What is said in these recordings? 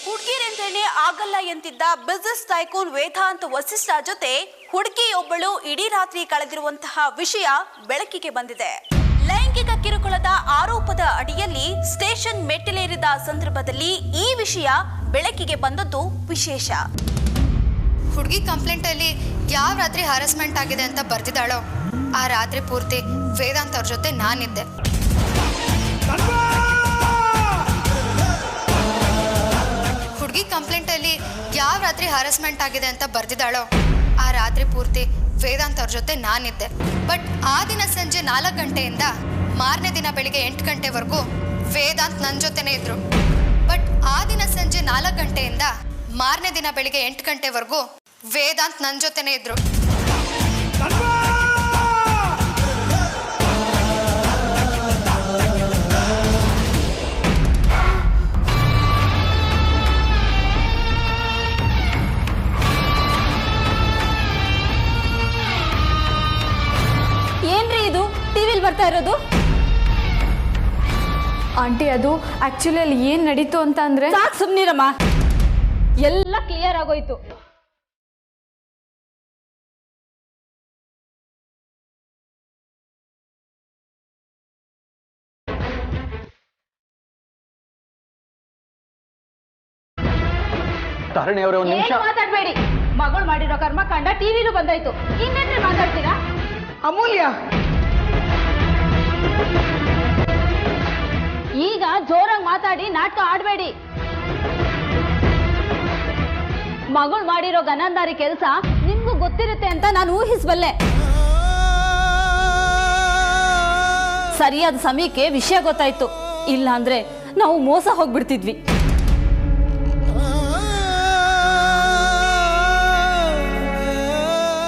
ಹುಡುಗಿರೆಂದ್ರೇನೆ ಆಗಲ್ಲ ಎಂತಿದ್ದ business tycoon Vedant Vasishtha ಜೊತೆ ಹುಡುಗಿಯೊಬ್ಬಳು ಇಡೀ ರಾತ್ರಿ ಕಳೆದಿರುವಂತಹ ವಿಷಯ ಬೆಳಕಿಗೆ ಬಂದಿದೆ. ಲೈಂಗಿಕ ಕಿರುಕುಳದ ಆರೋಪದ ಅಡಿಯಲ್ಲಿ ಸ್ಟೇಷನ್ ಮೆಟ್ಟಿಲೇರಿದ ಸಂದರ್ಭದಲ್ಲಿ ಈ ವಿಷಯ ಬೆಳಕಿಗೆ ಬಂದದ್ದು ವಿಶೇಷ. ಹುಡುಗಿ ಕಂಪ್ಲೇಂಟ್ ಅಲ್ಲಿ ಯಾವ ರಾತ್ರಿ ಹರಾಸ್ಮೆಂಟ್ ಆಗಿದೆ ಅಂತ ಬರ್ದಿದ್ದಾಳೋ ಆ ರಾತ್ರಿ ಪೂರ್ತಿ ವೇದಾಂತ್ ಅವ್ರ ಜೊತೆ ನಾನಿದ್ದೆ. ಹುಡುಗಿ ಕಂಪ್ಲೇಂಟ್ ಅಲ್ಲಿ ಯಾವ ರಾತ್ರಿ ಹರಾಸ್ಮೆಂಟ್ ಆಗಿದೆ ಅಂತ ಬರ್ದಿದ್ದಾಳೋ ಆ ರಾತ್ರಿ ಪೂರ್ತಿ ವೇದಾಂತ್ ಅವ್ರ ಜೊತೆ ನಾನಿದ್ದೆ. ಬಟ್ ಆ ದಿನ ಸಂಜೆ 4 ಗಂಟೆಯಿಂದ ಮಾರನೇ ದಿನ ಬೆಳಿಗ್ಗೆ 8 ಗಂಟೆವರೆಗೂ ವೇದಾಂತ್ ನನ್ನ ಜೊತೆನೇ ಇದ್ರು. ಬಟ್ ಆ ದಿನ ಸಂಜೆ 4 ಗಂಟೆಯಿಂದ ಮಾರನೇ ದಿನ ಬೆಳಿಗ್ಗೆ 8 ಗಂಟೆವರೆಗೂ ವೇದಾಂತ್ ನನ್ನ ಜೊತೆನೇ ಇದ್ರು. ಏನ್ರಿ ಇದು ಟಿವಿಲಿ ಬರ್ತಾ ಇರೋದು? ಆಂಟಿ, ಅದು ಆಕ್ಚುಲಿ ಅಲ್ಲಿ ಏನ್ ನಡೀತು ಅಂತ ಅಂದ್ರೆ ಸಾಕು ಸುಮ್ನಿರಮ್ಮ, ಎಲ್ಲ ಕ್ಲಿಯರ್ ಆಗೋಯ್ತು. ತಾರಣಿಯವರೇ ಒಂದು ನಿಮಿಷ ಮಾತಾಡ್ಬೇಡಿ. ಮಗಳು ಮಾಡಿರೋ ಕರ್ಮ ಕಂಡ ಟಿವಿಲೂ ಬಂದಾಯ್ತು. ಇನ್ನೇನ್ರಿ ಮಾತಾಡ್ತೀರಾ? ಅಮೂಲ್ಯ, ಈಗ ಜೋರಾಗಿ ಮಾತಾಡಿ ನಾಟಕ ಆಡಬೇಡಿ. ಮಗಳು ಮಾಡಿರೋ ಗನಂದಾರಿ ಕೆಲಸ ನಿಮ್ಗೂ ಗೊತ್ತಿರುತ್ತೆ ಅಂತ ನಾನು ಊಹಿಸಬಲ್ಲೆ. ಸರಿಯಾದ ಸಮಯಕ್ಕೆ ವಿಷಯ ಗೊತ್ತಾಯ್ತು, ಇಲ್ಲ ಅಂದ್ರೆ ನಾವು ಮೋಸ ಹೋಗ್ಬಿಡ್ತಿದ್ವಿ.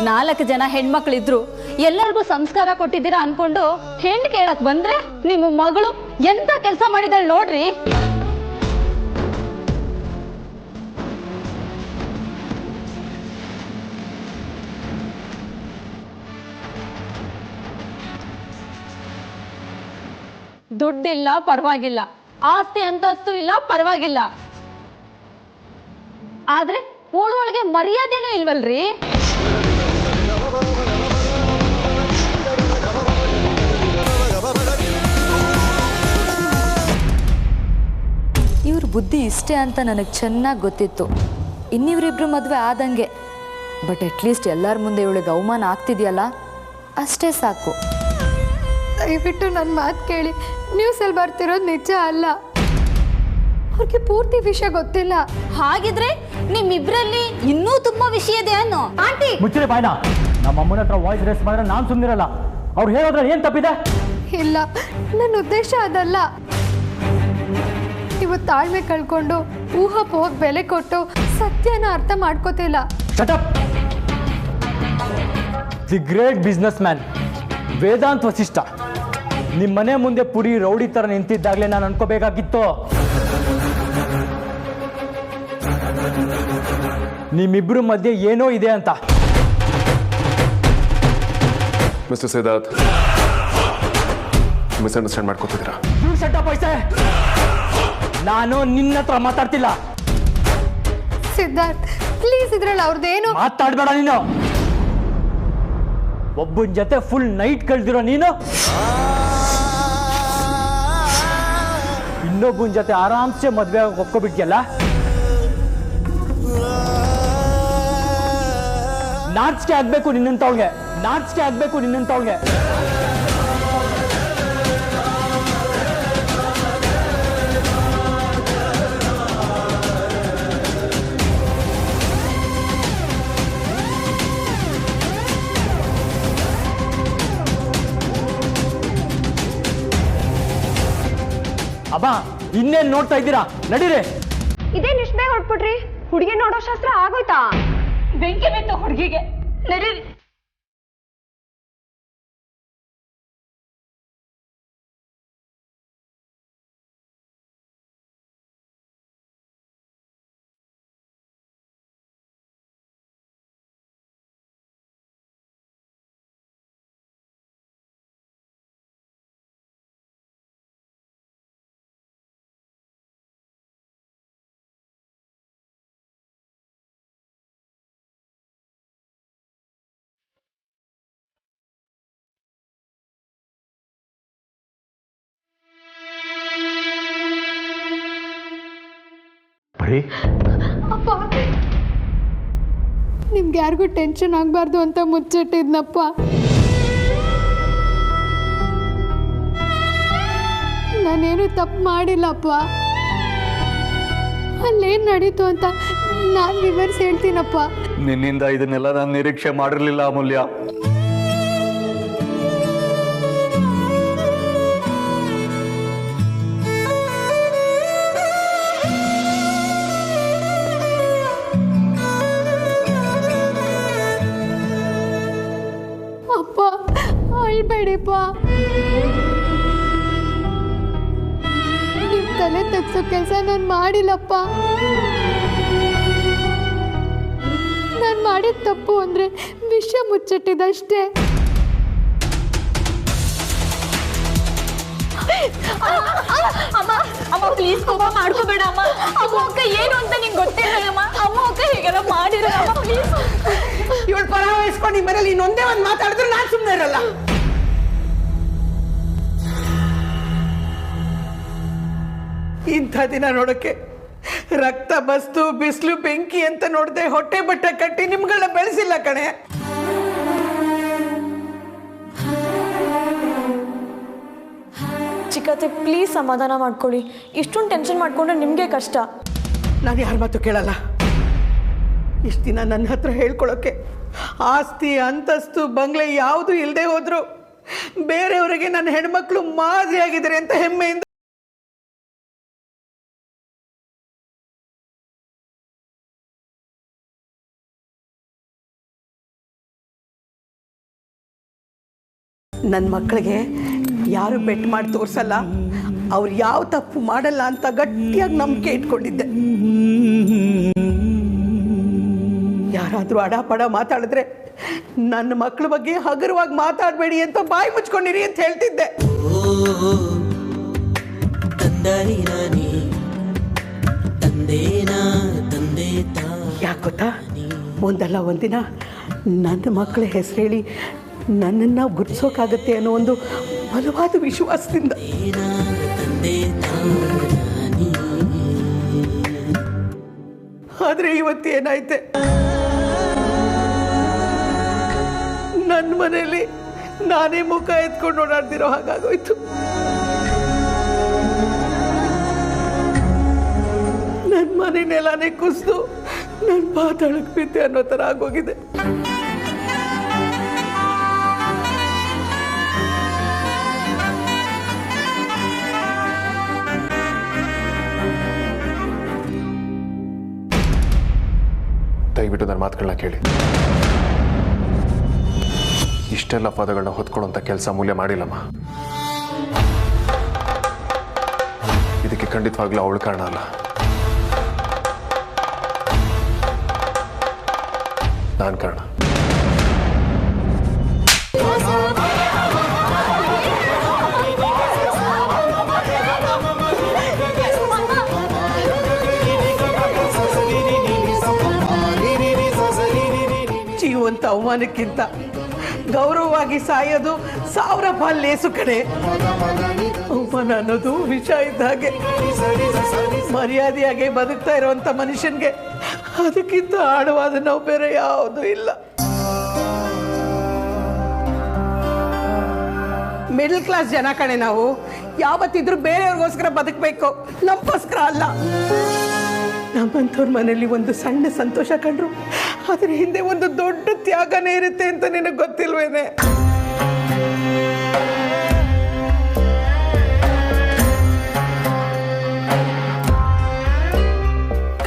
ನಾಲ್ಕು ಜನ ಹೆಣ್ಮಕ್ಳಿದ್ರು, ಎಲ್ಲರಿಗೂ ಸಂಸ್ಕಾರ ಕೊಟ್ಟಿದ್ದೀರಾ ಅನ್ಕೊಂಡು ಹೆಣ್ಣು ಕೇಳಕ್ ಬಂದ್ರೆ ನಿಮ್ಮ ಮಗಳು ಎಂತ ಕೆಲಸ ಮಾಡಿದಳು ನೋಡ್ರಿ. ದುಡ್ಡಿಲ್ಲ ಪರವಾಗಿಲ್ಲ, ಆಸ್ತಿ ಅಂತಸ್ತು ಇಲ್ಲ ಪರವಾಗಿಲ್ಲ, ಆದ್ರೆ ಊಳೊಳಗೆ ಮರ್ಯಾದೆನೂ ಇಲ್ವಲ್ರಿ. ಇವ್ರ ಬುದ್ಧಿ ಇಷ್ಟೇ ಅಂತ ನನಗೆ ಚೆನ್ನಾಗಿ ಗೊತ್ತಿತ್ತು. ಇನ್ನಿವರಿಬ್ರು ಮದುವೆ ಆದಂಗೆ. ಬಟ್ ಅಟ್ಲೀಸ್ಟ್ ಎಲ್ಲರ ಮುಂದೆ ಇವಳಿಗೆ ಅವಮಾನ ಆಗ್ತಿದೆಯಲ್ಲ, ಅಷ್ಟೇ ಸಾಕು. ದಯವಿಟ್ಟು ನನ್ನ ಮಾತು ಕೇಳಿ. ನ್ಯೂಸಲ್ಲಿ ಬರ್ತಿರೋದು ನಿಜ ಅಲ್ಲ. ಅವ್ರಿಗೆ ಪೂರ್ತಿ ವಿಷಯ ಗೊತ್ತಿಲ್ಲ. ಹಾಗಿದ್ರೆ ನಿಮ್ಮಿಬ್ರಲ್ಲಿ ಇನ್ನೂ ತುಂಬಾ ವಿಷಯ ಇದೆ ಅನ್ನೋ. ಆಂಟಿ ಮುಚ್ಚಿರಿ ಬಾಯ್ನ. ನಮ್ಮ ಅಮ್ಮನ ಹತ್ರ ವಾಯ್ಸ್ ರೇಸ್ ಮಾಡಿದ್ರೆ ನಾನು ಸುಮ್ಮನಿರಲ್ಲ. ಅವ್ರು ಹೇಳೋದ್ರಲ್ಲಿ ಏನು ತಪ್ಪಿದೆ? ಇಲ್ಲ, ನನ್ನ ಉದ್ದೇಶ ಅದಲ್ಲ. ನೀವು ತಾಳ್ಮೆ ಕಳ್ಕೊಂಡು ಊಹಾಪೋಹಕ್ಕೆ ಬೆಲೆ ಕೊಟ್ಟು ಸತ್ಯನ ಅರ್ಥ ಮಾಡ್ಕೋತಿಲ್ಲ. Shut up. The great businessman Vedant Vasishtha ನಿಮ್ಮ ಮನೆ ಮುಂದೆ ಪುರಿ ರೌಡಿ ಥರ ನಿಂತಿದ್ದಾಗಲೇ ನಾನು ಅನ್ಕೋಬೇಕಾಗಿತ್ತು ನಿಮ್ಮಿಬ್ರು ಮಧ್ಯೆ ಏನೋ ಇದೆ ಅಂತ. ಮಿಸ್ಟರ್ ಸಿದ್ಧಾರ್ಥ್, ಮಿಸ್ಅಂಡರ್ಸ್ಟ್ಯಾಂಡ್ ಮಾಡ್ಕೋತಿದ್ದೀರಾ? ಶಟ್ ಅಪ್ ಐಸೆ. ನಾನು ನಿನ್ನ ಹತ್ರ ಮಾತಾಡ್ತಿಲ್ಲ. ಸಿದ್ಧಾರ್ಥ್, ಪ್ಲೀಸ್, ಇದ್ರಲ್ಲಿ ಅವ್ರದ್ದೇನು ಮಾತಾಡ್ಬೇಡ ನೀನು. ಒಬ್ಬನ ಜೊತೆ ಫುಲ್ ನೈಟ್ ಕಳೆದಿರೋ ನೀನು ಇನ್ನೊಬ್ಬನ ಜೊತೆ ಆರಾಮ್ಸೆ ಮದ್ವೆ ಒಪ್ಕೊಬಿಟ್ಯಲ್ಲ. ನಾಚಿಕೆ ಆಗ್ಬೇಕು ನಿನ್ನಂತವ್ಗೆ, ನಾಚಿಕೆ ಆಗ್ಬೇಕು ನಿನ್ನಂತವ್ಗೆ. ಅಬ್ಬಾ, ಇನ್ನೇನ್ ನೋಡ್ತಾ ಇದ್ದೀರಾ? ನಡೀರಿ. ಇದೇನು ಇಷ್ಟು ಬೇಗ ಹೊಟ್ಬಿಟ್ರಿ? ಹುಡುಗಿ ನೋಡೋ ಶಾಸ್ತ್ರ ಆಗೋಯ್ತಾ? ಬೆಂಕಿ ಬಿತ್ತು ಹುಡುಗಿಗೆ. ನಡೀರಿ. ಬರೀ ಅಪ್ಪ ನಿಮ್ಗೆ ಯಾರಿಗೂ ಟೆನ್ಷನ್ ಆಗಬಾರ್ದು ಅಂತ ಮುಚ್ಚಿಟ್ಟಿದ್ನಪ್ಪ. ನಾನೇನು ತಪ್ಪು ಮಾಡಿಲ್ಲಪ್ಪ. ಅಲ್ಲೇನು ನಡೀತು ಅಂತ ನಾನು ವಿವರಿಸಿ ಹೇಳ್ತೀನಪ್ಪ. ನಿನ್ನಿಂದ ಇದನ್ನೆಲ್ಲ ನಾನು ನಿರೀಕ್ಷೆ ಮಾಡಿರಲಿಲ್ಲ ಅಮೂಲ್ಯ. ಅಪ್ಪ ಅಳ್ಬೇಡಿಪ್ಪ. ನಿಮ್ಮ ತಲೆ ತಗ್ಸೋ ಕೆಲಸ ನಾನು ಮಾಡಿಲ್ಲಪ್ಪ. ನಾನು ಮಾಡಿದ ತಪ್ಪು ಅಂದರೆ ವಿಷಯ ಮುಚ್ಚಿಟ್ಟಿದ್ದಷ್ಟೇ. ಅಮ್ಮ ಪ್ಲೀಸ್ ಕೋಪ ಮಾಡ್ಕೋಬೇಡ ಅಮ್ಮ. ಅಮ್ಮ ಅಕ್ಕ ಏನು ಅಂತ ನಿಂಗೆ ಗೊತ್ತಿಲ್ಲ ಅಮ್ಮ. ಅಮ್ಮ ಅಕ್ಕ ಹೀಗೆಲ್ಲ ಮಾಡಿರಲ್ಲ ಅಮ್ಮ ಪ್ಲೀಸ್. ಇವಳು ಪರ ವಹಿಸ್ಕೊಂಡು ನಿಮ್ಮ ಮನೇಲಿ ಇನ್ನೊಂದೇ ಒಂದು ಮಾತಾಡಿದ್ರೆ ನಾನು ಸುಮ್ಮನೆ ಇರಲ್ಲ. ಇಂಥ ದಿನ ನೋಡೋಕ್ಕೆ ರಕ್ತ ಬಸ್ತು ಬಿಸಿಲು ಬೆಂಕಿ ಅಂತ ನೋಡದೆ ಹೊಟ್ಟೆ ಬಟ್ಟೆ ಕಟ್ಟಿ ನಿಮ್ಗಳನ್ನ ಬೆಳೆಸಿಲ್ಲ ಕಣೆ. ಚಿಕ್ಕತ್ತೆ ಪ್ಲೀಸ್ ಸಮಾಧಾನ ಮಾಡ್ಕೊಳ್ಳಿ. ಇಷ್ಟೊಂದು ಟೆನ್ಷನ್ ಮಾಡ್ಕೊಂಡ್ರೆ ನಿಮಗೆ ಕಷ್ಟ. ನಾನು ಯಾರ ಮಾತು ಕೇಳಲ್ಲ. ಇಷ್ಟು ದಿನ ನನ್ನ ಹತ್ರ ಹೇಳ್ಕೊಳ್ಳೋಕ್ಕೆ ಆಸ್ತಿ ಅಂತಸ್ತು ಬಂಗ್ಲೆ ಯಾವುದು ಇಲ್ಲದೆ ಹೋದ್ರು ಬೇರೆಯವರಿಗೆ ನನ್ನ ಹೆಣ್ಮಕ್ಳು ಮಾದರಿಯಾಗಿದ್ದಾರೆ ಅಂತ ಹೆಮ್ಮೆಯಿಂದ ನನ್ನ ಮಕ್ಕಳಿಗೆ ಯಾರು ಬೆಟ್ ಮಾಡಿ ತೋರಿಸಲ್ಲ, ಅವ್ರು ಯಾವ ತಪ್ಪು ಮಾಡಲ್ಲ ಅಂತ ಗಟ್ಟಿಯಾಗಿ ನಂಬಿಕೆ ಇಟ್ಕೊಂಡಿದ್ದೆ. ಯಾರಾದರೂ ಅಡಾಪಡ ಮಾತಾಡಿದ್ರೆ ನನ್ನ ಮಕ್ಕಳ ಬಗ್ಗೆ ಹಗುರವಾಗಿ ಮಾತಾಡಬೇಡಿ ಅಂತ ಬಾಯಿ ಮುಚ್ಕೊಂಡಿರಿ ಅಂತ ಹೇಳ್ತಿದ್ದೆ. ಯಾಕೆ ಗೊತ್ತಾ, ಒಂದಲ್ಲ ಒಂದಿನ ನನ್ನ ಮಕ್ಕಳ ಹೆಸರು ಹೇಳಿ ನನ್ನನ್ನು ಗುರ್ತಿಸೋಕ್ಕಾಗತ್ತೆ ಅನ್ನೋ ಒಂದು ಬಲವಾದ ವಿಶ್ವಾಸದಿಂದ. ಆದರೆ ಇವತ್ತೇನಾಯ್ತೆ, ನನ್ನ ಮನೆಯಲ್ಲಿ ನಾನೇ ಮುಖ ಎತ್ಕೊಂಡು ಓಡಾಡ್ತಿರೋ ಹಾಗಾಗೋಯ್ತು. ನನ್ನ ಮನೆ ನೆಲನೇ ಕುಸಿದು ನನ್ನ ಪಾತಾಳಕ್ಕೆ ಬಿದ್ದೆ ಅನ್ನೋ ಥರ ಆಗೋಗಿದೆ. ದಯವಿಟ್ಟು ನನ್ನ ಮಾತುಗಳನ್ನ ಕೇಳಿ. ಇಷ್ಟೆಲ್ಲ ಪದಗಳನ್ನ ಹೊತ್ಕೊಳ್ಳುವಂಥ ಕೆಲಸ ಅಮೂಲ್ಯ ಮಾಡಿಲ್ಲಮ್ಮ. ಇದಕ್ಕೆ ಖಂಡಿತವಾಗ್ಲೂ ಅವಳು ಕಾರಣ ಅಲ್ಲ, ನಾನು ಕಾರಣ. ಜೀವಂತ ಅವಮಾನಕ್ಕಿಂತ ಗೌರವವಾಗಿ ಸಾಯೋದು 1000 ಪಾಲು ಲೇಸು ಕಡೆ. ಅವಮಾನ ಅನ್ನೋದು ವಿಷ ಇದ್ದ ಹಾಗೆ. ಮರ್ಯಾದೆಯಾಗಿ ಬದುಕ್ತಾ ಇರುವಂತ ಮನುಷ್ಯನ್ಗೆ ಅದಕ್ಕಿಂತ ಆಳವಾದ ನೋವು ಬೇರೆ ಯಾವುದೂ ಇಲ್ಲ. ಮಿಡಲ್ ಕ್ಲಾಸ್ ಜನ ಕಣೆ ನಾವು. ಯಾವತ್ತಿದ್ರೂ ಬೇರೆಯವ್ರಿಗೋಸ್ಕರ ಬದುಕಬೇಕು, ನಮಗೋಸ್ಕರ ಅಲ್ಲ. ನಮ್ಮಂಥವ್ರ ಮನೇಲಿ ಒಂದು ಸಣ್ಣ ಸಂತೋಷ ಕಂಡ್ರು ಅದ್ರ ಹಿಂದೆ ಒಂದು ದೊಡ್ಡ ತ್ಯಾಗನೇ ಇರುತ್ತೆ ಅಂತ ನಿನಗೆ ಗೊತ್ತಿಲ್ವೇನೆ?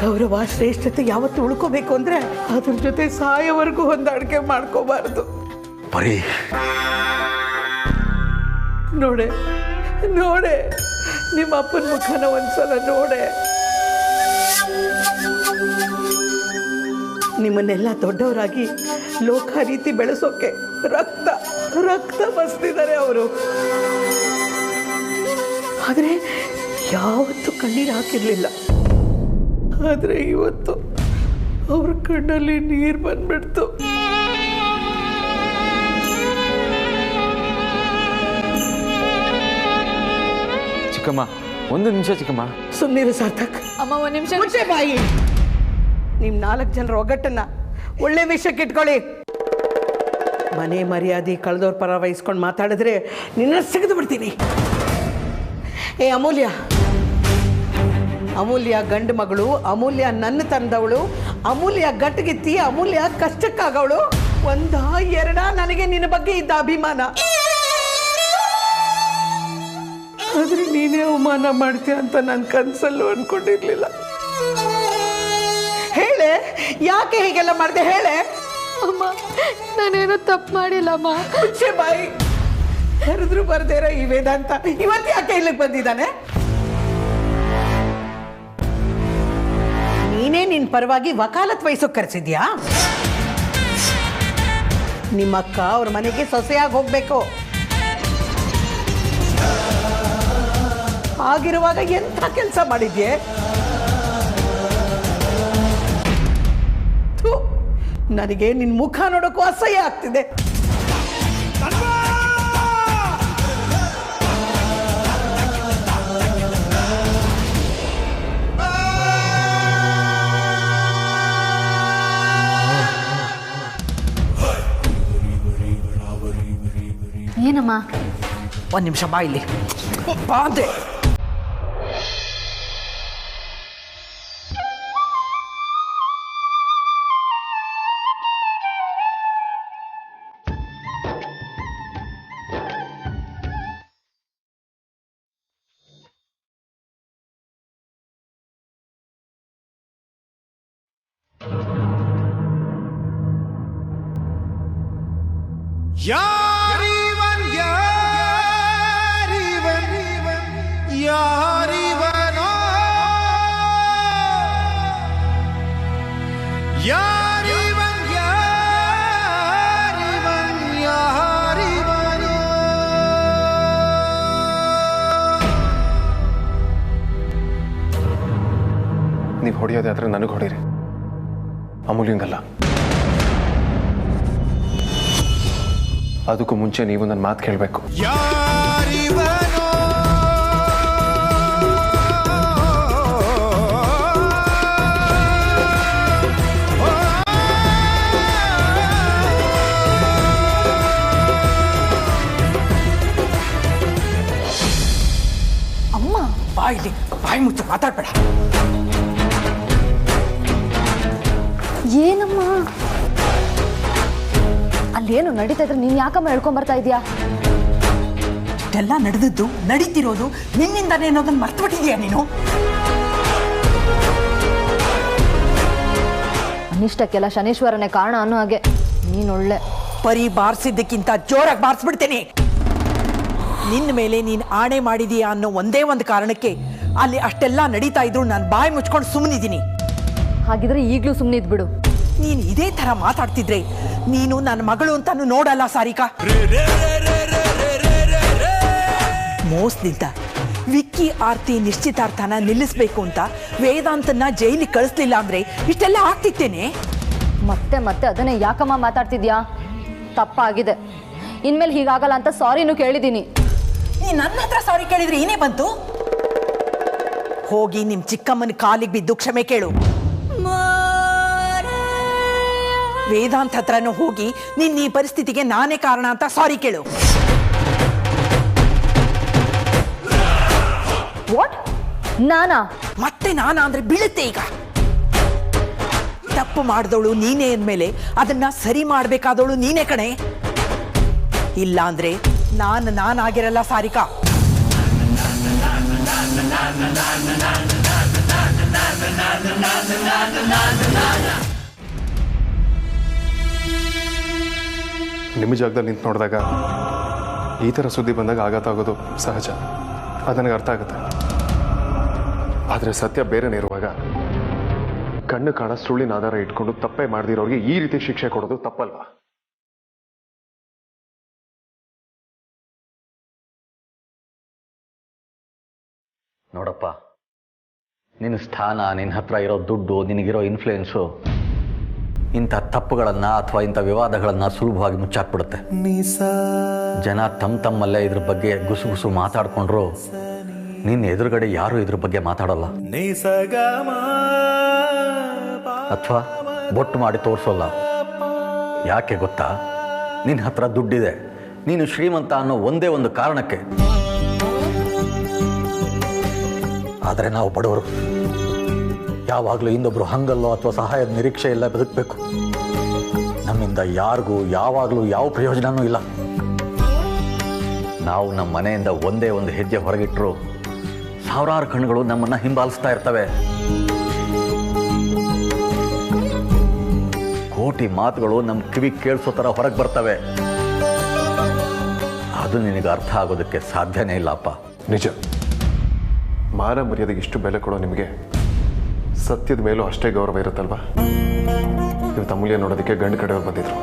ಗೌರವ ಶ್ರೇಷ್ಠತೆ ಯಾವತ್ತು ಉಳ್ಕೋಬೇಕು ಅಂದ್ರೆ ಅದ್ರ ಜೊತೆ ಸಾಯೋವರೆಗೂ ಹೊಂದಾಣಿಕೆ ಮಾಡ್ಕೋಬಾರ್ದು. ಬರೀ ನೋಡೆ ನೋಡೆ ನಿಮ್ಮ ಅಪ್ಪನ ಮುಖನ ಒಂದ್ಸಲ ನೋಡೆ. ನಿಮ್ಮನ್ನೆಲ್ಲ ದೊಡ್ಡವರಾಗಿ ಲೋಕ ರೀತಿ ಬೆಳೆಸೋಕೆ ರಕ್ತ ರಕ್ತ ಬಸ್ತಿದ್ದಾರೆ ಅವರು. ಆದರೆ ಯಾವತ್ತೂ ಕಣ್ಣೀರು ಹಾಕಿರ್ಲಿಲ್ಲ. ಆದರೆ ಇವತ್ತು ಅವ್ರ ಕಣ್ಣಲ್ಲಿ ನೀರು ಬಂದ್ಬಿಡ್ತು. ಚಿಕ್ಕಮ್ಮ, ಒಂದು ನಿಮಿಷ ಚಿಕ್ಕಮ್ಮ. ಸುಮ್ಮನಿರು ಸಾರ್ಥಕ್. ಅಮ್ಮ ಒಂದ್ ನಿಮಿಷ. ಮುಚ್ಚೆ ಬಾಯಿ. ನಿಮ್ 4 ಜನರ ಒಗ್ಗಟ್ಟನ್ನ ಒಳ್ಳೆ ವಿಷಯಕ್ಕೆ ಇಟ್ಕೊಳ್ಳಿ. ಮನೆ ಮರ್ಯಾದೆ ಕಳೆದವ್ರ ಪರ ವಹಿಸ್ಕೊಂಡು ಮಾತಾಡಿದ್ರೆ ನಿನ್ನ ಸಿಗದು ಬಿಡ್ತೀನಿ. ಏ ಅಮೂಲ್ಯ, ಅಮೂಲ್ಯ ಗಂಡು ಮಗಳು, ಅಮೂಲ್ಯ ನನ್ನ ತಂದವಳು, ಅಮೂಲ್ಯ ಗಟ್ಟಿಗಿತ್ತಿ, ಅಮೂಲ್ಯ ಕಷ್ಟಕ್ಕಾಗವಳು. 1 2 ನನಗೆ ನಿನ್ನ ಬಗ್ಗೆ ಇದ್ದ ಅಭಿಮಾನ. ಆದ್ರೆ ನೀನೇ ಅವಮಾನ ಮಾಡ್ತೀಯ ಅಂತ ನನ್ನ ಕನಸಲ್ಲೂ ಅನ್ಕೊಂಡಿರ್ಲಿಲ್ಲ. ಹೇಳೆ, ಯಾಕೆ ಹೀಗೆಲ್ಲ ಮಾಡಿದೆ ಹೇಳೆ. ಅಮ್ಮ ನಾನೇನೋ ತಪ್ಪು ಮಾಡಿಲ್ಲಮ್ಮ. ಮುಚ್ಚೆ ಬಾಯಿ. ಕರೆದ್ರು ಬರ್ದೇರ ಈ ವೇದಾಂತ ಇವತ್ತು ಯಾಕೆ ಇಲ್ಲಿಗೆ ಬಂದಿದ್ದಾನೆ? ನೀನೇ ನಿನ್ನ ಪರವಾಗಿ ವಕಾಲತ್ ವಹಿಸೋಕೆ ಕರೆಸಿದ್ಯಾ? ನಿಮ್ಮಕ್ಕ ಅವ್ರ ಮನೆಗೆ ಸೊಸೆಯಾಗಿ ಹೋಗ್ಬೇಕು. ಆಗಿರುವಾಗ ಎಂಥ ಕೆಲಸ ಮಾಡಿದ್ಯೆ? ನನಗೆ ನಿನ್ನ ಮುಖ ನೋಡೋಕ್ಕೂ ಅಸಹ್ಯ ಆಗ್ತಿದೆ. ಏನಮ್ಮ? 1 ನಿಮಿಷ ಬಾ ಇಲ್ಲಿ. ಬಾಂದೆ. ಯಾರಿವನ್ ಯಾರಿವನ್ ಯಾರಿವನೋ ಯಾರಿವನ್ ಯಾರಿವನ್ ಯಾರಿವನೋ. ನೀವು ಹೊಡೆಯೋದೇ ಆದ್ರೆ ನನಗೆ ಹೊಡೀರಿ, ಅಮೂಲ್ಯಂಗಲ್ಲ. ಅದಕ್ಕೂ ಮುಂಚೆ ನೀವು ನನ್ನ ಮಾತು ಕೇಳಬೇಕು. ಯಾರಿವನೋ ಅಮ್ಮ ಬಾಯಿಲಿ, ಬಾಯಿ ಮುಚ್ಚು, ಮಾತಾಡ್ಬೇಡ. ಏನಮ್ಮ ಅಲ್ಲೇನು ನಡೀತಾ ಇದ್ರೆ ನೀನು ಯಾಕಮ್ಮ ಹೇಳ್ಕೊಂಬರ್ತಾ ಇದೀಯಾ? ಇಷ್ಟೆಲ್ಲ ನಡೆದದ್ದು ನಡೀತಿರೋದು ನಿನ್ನಿಂದಾನೇ ಅನ್ನೋದನ್ನ ಮರ್ತುಬಿಟ್ಟಿದ್ಯಾ ನೀನು? ಅನಿಷ್ಟಕ್ಕೆಲ್ಲ ಶನೀಶ್ವರನೇ ಕಾರಣ ಅನ್ನೋ ಹಾಗೆ ನೀನೊಳ್ಳೆ ಪರಿ ಬಾರಿಸಿದ್ದಕ್ಕಿಂತ ಜೋರಾಗಿ ಬಾರಿಸ್ಬಿಡ್ತೇನೆ. ನಿನ್ನ ಮೇಲೆ ನೀನು ಆಣೆ ಮಾಡಿದೀಯಾ ಅನ್ನೋ ಒಂದೇ ಒಂದು ಕಾರಣಕ್ಕೆ ಅಲ್ಲಿ ಅಷ್ಟೆಲ್ಲ ನಡೀತಾ ಇದ್ರು ನಾನು ಬಾಯಿ ಮುಚ್ಕೊಂಡು ಸುಮ್ಮನಿದ್ದೀನಿ. ಹಾಗಿದ್ರೆ ಈಗಲೂ ಸುಮ್ಮನೆ ಇದ್ಬಿಡು. ನೀನು ಇದೇ ಥರ ಮಾತಾಡ್ತಿದ್ರೆ ನೀನು ನನ್ನ ಮಗಳು ಅಂತಾನು ನೋಡಲ್ಲ ಸಾರಿಕಾ. ಮೋಸದಿಂದ ವಿಕ್ಕಿ ಆರ್ತಿ ನಿಶ್ಚಿತಾರ್ಥನ ನಿಲ್ಲಿಸ್ಬೇಕು ಅಂತ ವೇದಾಂತನ ಜೈಲಿಗೆ ಕಳಿಸ್ಲಿಲ್ಲ ಅಂದ್ರೆ ಇಷ್ಟೆಲ್ಲ ಆಗ್ತಿತ್ತೇನೆ. ಮತ್ತೆ ಮತ್ತೆ ಅದನ್ನೇ ಯಾಕಮ್ಮ ಮಾತಾಡ್ತಿದ್ಯಾ? ತಪ್ಪಾಗಿದೆ, ಇನ್ಮೇಲೆ ಹೀಗಾಗಲ್ಲ ಅಂತ ಸಾರಿನೂ ಕೇಳಿದ್ದೀನಿ. ನೀ ನನ್ನ ಹತ್ರ ಸಾರಿ ಕೇಳಿದ್ರೆ ಏನೇ ಬಂತು? ಹೋಗಿ ನಿಮ್ ಚಿಕ್ಕಮ್ಮನ ಕಾಲಿಗೆ ಬಿದ್ದು ಕ್ಷಮೆ ಕೇಳು. ವೇದಾಂತ ಹತ್ರನೂ ಹೋಗಿ ನಿನ್ನ ಈ ಪರಿಸ್ಥಿತಿಗೆ ನಾನೇ ಕಾರಣ ಅಂತ ಸಾರಿ ಕೇಳು. ವಾಟ್? ನಾನಾ? ಮತ್ತೆ ನಾನಾ ಅಂದ್ರೆ ಬೀಳುತ್ತೆ. ಈಗ ತಪ್ಪು ಮಾಡಿದವಳು ನೀನೇ ಅಂದ್ಮೇಲೆ ಅದನ್ನ ಸರಿ ಮಾಡ್ಬೇಕಾದವಳು ನೀನೇ ಕಣೆ. ಇಲ್ಲ ಅಂದ್ರೆ ನಾನಾಗಿರಲ್ಲ ಸಾರಿಕಾ. ನಿಮ್ಮ ಜಾಗದಲ್ಲಿ ನಿಂತು ನೋಡಿದಾಗ ಈ ಥರ ಸುದ್ದಿ ಬಂದಾಗ ಆಘಾತ ಆಗೋದು ಸಹಜ, ಅದು ನನಗೆ ಅರ್ಥ ಆಗುತ್ತೆ. ಆದರೆ ಸತ್ಯ ಬೇರೆನೇ ಇರುವಾಗ ಕಣ್ಣು ಕಾಣ ಸುಳ್ಳಿನ ಆಧಾರ ಇಟ್ಕೊಂಡು ತಪ್ಪೇ ಮಾಡ್ದಿರೋರಿಗೆ ಈ ರೀತಿ ಶಿಕ್ಷೆ ಕೊಡೋದು ತಪ್ಪಲ್ವಾ? ನೋಡಪ್ಪ, ನಿನ್ನ ಸ್ಥಾನ, ನಿನ್ನ ಹತ್ರ ಇರೋ ದುಡ್ಡು, ನಿನಗಿರೋ ಇನ್ಫ್ಲೂಯೆನ್ಸು ಇಂಥ ತಪ್ಪುಗಳನ್ನು ಅಥವಾ ಇಂಥ ವಿವಾದಗಳನ್ನು ಸುಲಭವಾಗಿ ಮುಚ್ಚಾಕ್ಬಿಡುತ್ತೆ. ಜನ ತಮ್ಮಲ್ಲೇ ಇದ್ರ ಬಗ್ಗೆ ಗುಸುಗುಸು ಮಾತಾಡಿಕೊಂಡ್ರು ನಿನ್ನ ಎದುರುಗಡೆ ಯಾರೂ ಇದ್ರ ಬಗ್ಗೆ ಮಾತಾಡಲ್ಲ ಅಥವಾ ಬೊಟ್ಟು ಮಾಡಿ ತೋರಿಸೋಲ್ಲ. ಯಾಕೆ ಗೊತ್ತಾ? ನಿನ್ನ ಹತ್ರ ದುಡ್ಡಿದೆ, ನೀನು ಶ್ರೀಮಂತ ಅನ್ನೋ ಒಂದೇ ಒಂದು ಕಾರಣಕ್ಕೆ. ಆದರೆ ನಾವು ಬಡವರು, ಯಾವಾಗಲೂ ಇನ್ನೊಬ್ರು ಹಂಗಲ್ಲೋ ಅಥವಾ ಸಹಾಯದ ನಿರೀಕ್ಷೆ ಇಲ್ಲ ಬದುಕಬೇಕು. ನಮ್ಮಿಂದ ಯಾರಿಗೂ ಯಾವಾಗಲೂ ಯಾವ ಪ್ರಯೋಜನವೂ ಇಲ್ಲ. ನಾವು ನಮ್ಮ ಮನೆಯಿಂದ ಒಂದೇ ಒಂದು ಹೆಜ್ಜೆ ಹೊರಗಿಟ್ಟರು ಸಾವಿರಾರು ಕಣ್ಣುಗಳು ನಮ್ಮನ್ನು ಹಿಂಬಾಲಿಸ್ತಾ ಇರ್ತವೆ. ಕೋಟಿ ಮಾತುಗಳು ನಮ್ಮ ಕಿವಿ ಕೇಳಿಸೋ ಥರ ಹೊರಗೆ ಬರ್ತವೆ. ಅದು ನಿನಗೆ ಅರ್ಥ ಆಗೋದಕ್ಕೆ ಸಾಧ್ಯನೇ ಇಲ್ಲಪ್ಪ. ನಿಜ, ಮಾನ ಮರ್ಯಾದೆಗೆ ಇಷ್ಟು ಬೆಲೆ ಕೊಡೋ ನಿಮಗೆ ಸತ್ಯದ ಮೇಲೂ ಅಷ್ಟೇ ಗೌರವ ಇರುತ್ತಲ್ವಾ? ಇವತ್ತು ಅಮೂಲ್ಯ ನೋಡೋದಕ್ಕೆ ಗಂಡು ಕಡೆಯವ್ರು ಬಂದಿದ್ರು.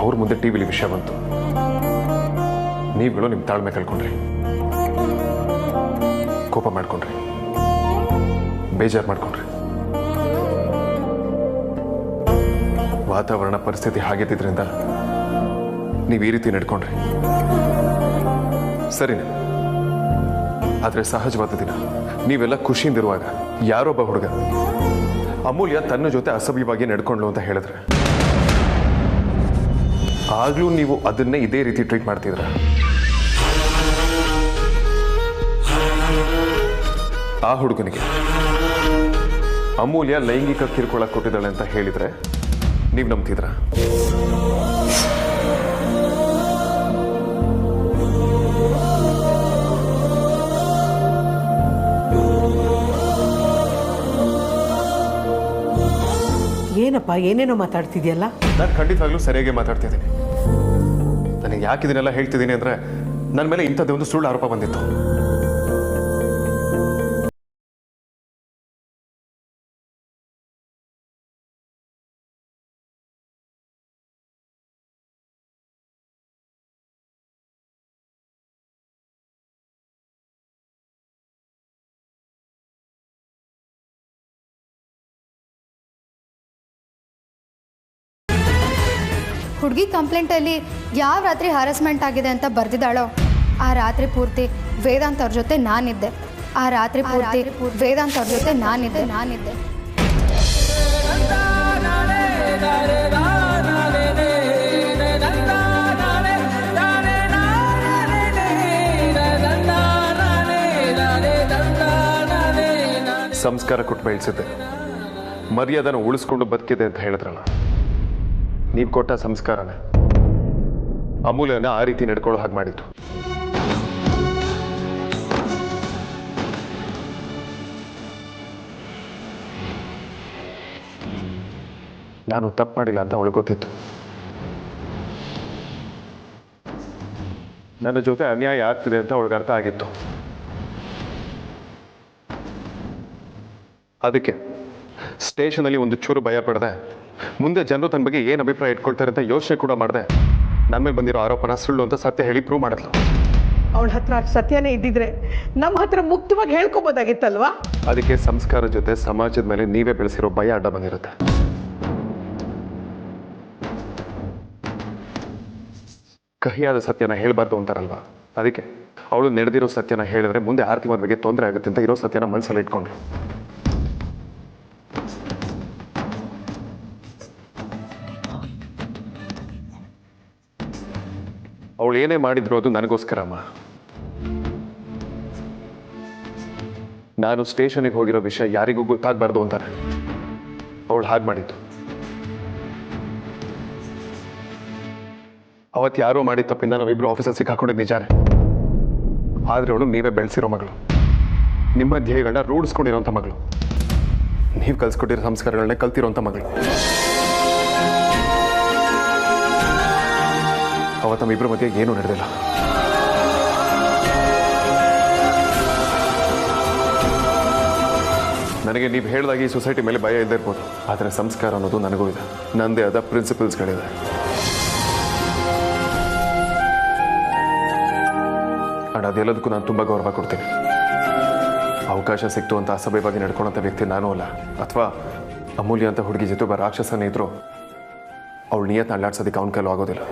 ಅವ್ರ ಮುಂದೆ ಟಿವಿಲಿ ವಿಷಯ ಬಂತು. ನೀವುಗಳು ನಿಮ್ಮ ತಾಳ್ಮೆ ಕಳ್ಕೊಂಡ್ರಿ, ಕೋಪ ಮಾಡ್ಕೊಂಡ್ರಿ, ಬೇಜಾರು ಮಾಡ್ಕೊಂಡ್ರಿ. ವಾತಾವರಣ ಪರಿಸ್ಥಿತಿ ಹಾಗಿದ್ದರಿಂದ ನೀವು ಈ ರೀತಿ ನಡ್ಕೊಂಡ್ರಿ. ಸರಿನೇ, ಆದರೆ ಸಹಜವಾದ ದಿನ ನೀವೆಲ್ಲ ಖುಷಿಯಿಂದಿರುವಾಗ ಯಾರೊಬ್ಬ ಹುಡುಗ ಅಮೂಲ್ಯ ತನ್ನ ಜೊತೆ ಅಸಭ್ಯವಾಗಿ ನಡ್ಕೊಂಡ್ಲು ಅಂತ ಹೇಳಿದ್ರೆ ಆಗ್ಲೂ ನೀವು ಅದನ್ನೇ ಇದೇ ರೀತಿ ಟ್ರೀಟ್ ಮಾಡ್ತಿದ್ರ? ಆ ಹುಡುಗನಿಗೆ ಅಮೂಲ್ಯ ಲೈಂಗಿಕ ಕಿರುಕುಳ ಕೊಟ್ಟಿದ್ದಾಳೆ ಅಂತ ಹೇಳಿದ್ರೆ ನೀವು ನಂಬ್ತಿದ್ರ? ಏನಪ್ಪ ಏನೇನೋ ಮಾತಾಡ್ತಿದ್ಯಲ್ಲ? ನಾನು ಖಂಡಿತವಾಗ್ಲೂ ಸರಿಯಾಗಿ ಮಾತಾಡ್ತಿದ್ದೀನಿ. ನನಗೆ ಯಾಕೆ ಇದನ್ನೆಲ್ಲ ಹೇಳ್ತಿದ್ದೀನಿ ಅಂದರೆ ನನ್ನ ಮೇಲೆ ಇಂಥದ್ದೇ ಒಂದು ಸುಳ್ಳು ಆರೋಪ ಬಂದಿತ್ತು. ಹುಡುಗಿ ಕಂಪ್ಲೇಂಟಲ್ಲಿ ಯಾವ ರಾತ್ರಿ ಹರಾಸ್ಮೆಂಟ್ ಆಗಿದೆ ಅಂತ ಬರೆದಿದ್ದಾಳೋ ಆ ರಾತ್ರಿ ಪೂರ್ತಿ ವೇದಾಂತ್ ಅವ್ರ ಜೊತೆ ನಾನಿದ್ದೆ. ವೇದಾಂತ್ ಅವ್ರ ಜೊತೆ ನಾನಿದ್ದೆ. ಸಂಸ್ಕಾರ ಕೊಟ್ಟು ಬೆಳೆಸಿದ್ದೆ, ಮರ್ಯಾದನ ಉಳಿಸ್ಕೊಂಡು ಬದುಕಿದೆ ಅಂತ ಹೇಳಿದ್ರಲ್ಲ, ನೀವು ಕೊಟ್ಟ ಸಂಸ್ಕಾರನೇ ಅಮೂಲ್ಯನ ಆ ರೀತಿ ನಡ್ಕೊಳ್ಳೋ ಹಾಗೆ ಮಾಡಿತ್ತು. ನಾನು ತಪ್ಪು ಮಾಡಿಲ್ಲ ಅಂತ ಅವಳು ಗೊತ್ತಿತ್ತು. ನನ್ನ ಜೊತೆ ಅನ್ಯಾಯ ಆಗ್ತಿದೆ ಅಂತ ಅವಳಿಗೆ ಅರ್ಥ ಆಗಿತ್ತು. ಅದಕ್ಕೆ ಸ್ಟೇಷನಲ್ಲಿ ಒಂದು ಚೂರು ಭಯ ಪಡದೆ, ಮುಂದೆ ಜನರು ತನ್ನ ಬಗ್ಗೆ ಏನು ಅಭಿಪ್ರಾಯ ಇಟ್ಕೊಳ್ತಾರೆ ಅಂತ ಯೋಚನೆ ಕೂಡ ಮಾಡಿದೆ, ನನ್ನ ಮೇಲೆ ಬಂದಿರೋ ಆರೋಪನ ಸುಳ್ಳು ಅಂತ ಸತ್ಯ ಹೇಳಿ ಪ್ರೂವ್ ಮಾಡಿದ್ಲು. ಅವಳ ಹತ್ರ ಸತ್ಯನೇ ಇದ್ದಿದ್ರೆ ನಮ್ಮ ಹತ್ರ ಮುಕ್ತವಾಗಿ ಹೇಳ್ಕೊಬೋದಾಗಿತ್ತಲ್ವಾ? ಅದಕ್ಕೆ ಸಂಸ್ಕಾರ ಜೊತೆ ಸಮಾಜದ ಮೇಲೆ ನೀವೇ ಬೆಳೆಸಿರೋ ಭಯ ಅಡ್ಡ ಬಂದಿರುತ್ತೆ. ಕಹಿಯಾದ ಸತ್ಯನ ಹೇಳಬಾರ್ದು ಅಂತಾರಲ್ವಾ, ಅದಕ್ಕೆ ಅವಳು ನಡೆದಿರೋ ಸತ್ಯನ ಹೇಳಿದ್ರೆ ಮುಂದೆ ಆರ್ತಿ ಮದುವೆಗೆ ತೊಂದರೆ ಆಗುತ್ತೆ ಅಂತ ಇರೋ ಸತ್ಯನ ಮನಸ್ಸಲ್ಲಿ ಇಟ್ಕೊಂಡ್ರು. ಅವಳು ಏನೇ ಮಾಡಿದ್ರು ಅದು ನನಗೋಸ್ಕರ ಅಮ್ಮ. ನಾನು ಸ್ಟೇಷನ್ಗೆ ಹೋಗಿರೋ ವಿಷಯ ಯಾರಿಗೂ ಗೊತ್ತಾಗಬಾರ್ದು ಅಂತಾರೆ ಅವಳು ಹಾಗೆ ಮಾಡಿದ್ದು. ಅವತ್ತು ಯಾರೋ ಮಾಡಿದ ತಪ್ಪಿಂದ ನಾವಿಬ್ರು ಆಫೀಸಲ್ಲಿ ಸಿಕ್ಕಾಕೊಂಡಿದ್ದು ನಿಜಾನೇ. ಆದ್ರೆ ಅವಳು ನೀವೇ ಬೆಳೆಸಿರೋ ಮಗಳು, ನಿಮ್ಮ ಧ್ಯೇಯಗಳನ್ನ ರೂಢಿಸ್ಕೊಂಡಿರೋಂಥ ಮಗಳು, ನೀವು ಕಲ್ಸ್ಕೊಟ್ಟಿರೋ ಸಂಸ್ಕಾರಗಳನ್ನೇ ಕಲ್ತಿರೋಂಥ ಮಗಳು. ಅವತ್ತು ನಮ್ಮಿಬ್ಬರ ಮಧ್ಯೆ ಏನೂ ನಡೆದಿಲ್ಲ. ನನಗೆ ನೀವು ಹೇಳಿದಾಗ ಈ ಸೊಸೈಟಿ ಮೇಲೆ ಭಯ ಇದ್ದೇ ಇರ್ಬೋದು, ಆದರೆ ಸಂಸ್ಕಾರ ಅನ್ನೋದು ನನಗೂ ಇದೆ. ನನ್ನದೇ ಆದ ಪ್ರಿನ್ಸಿಪಲ್ಸ್ಗಳಿದೆ. ಅಂಡ್ ಅದೆಲ್ಲದಕ್ಕೂ ನಾನು ತುಂಬ ಗೌರವ ಕೊಡ್ತೀನಿ. ಅವಕಾಶ ಸಿಕ್ತು ಅಂತ ಅಸಭ್ಯವಾಗಿ ನಡ್ಕೊಳ್ಳೋಂಥ ವ್ಯಕ್ತಿ ನಾನೂ ಅಲ್ಲ. ಅಥವಾ ಅಮೂಲ್ಯ ಅಂತ ಹುಡುಗಿ ಜೊತೆ ಒಬ್ಬ ರಾಕ್ಷಸನೇ ಇದ್ರು ಅವಳು ನಿಯತ್ನ ಅಲ್ಲಾಡ್ಸೋದಕ್ಕೆ ಅವನ ಕೈಲೂ ಆಗೋದಿಲ್ಲ.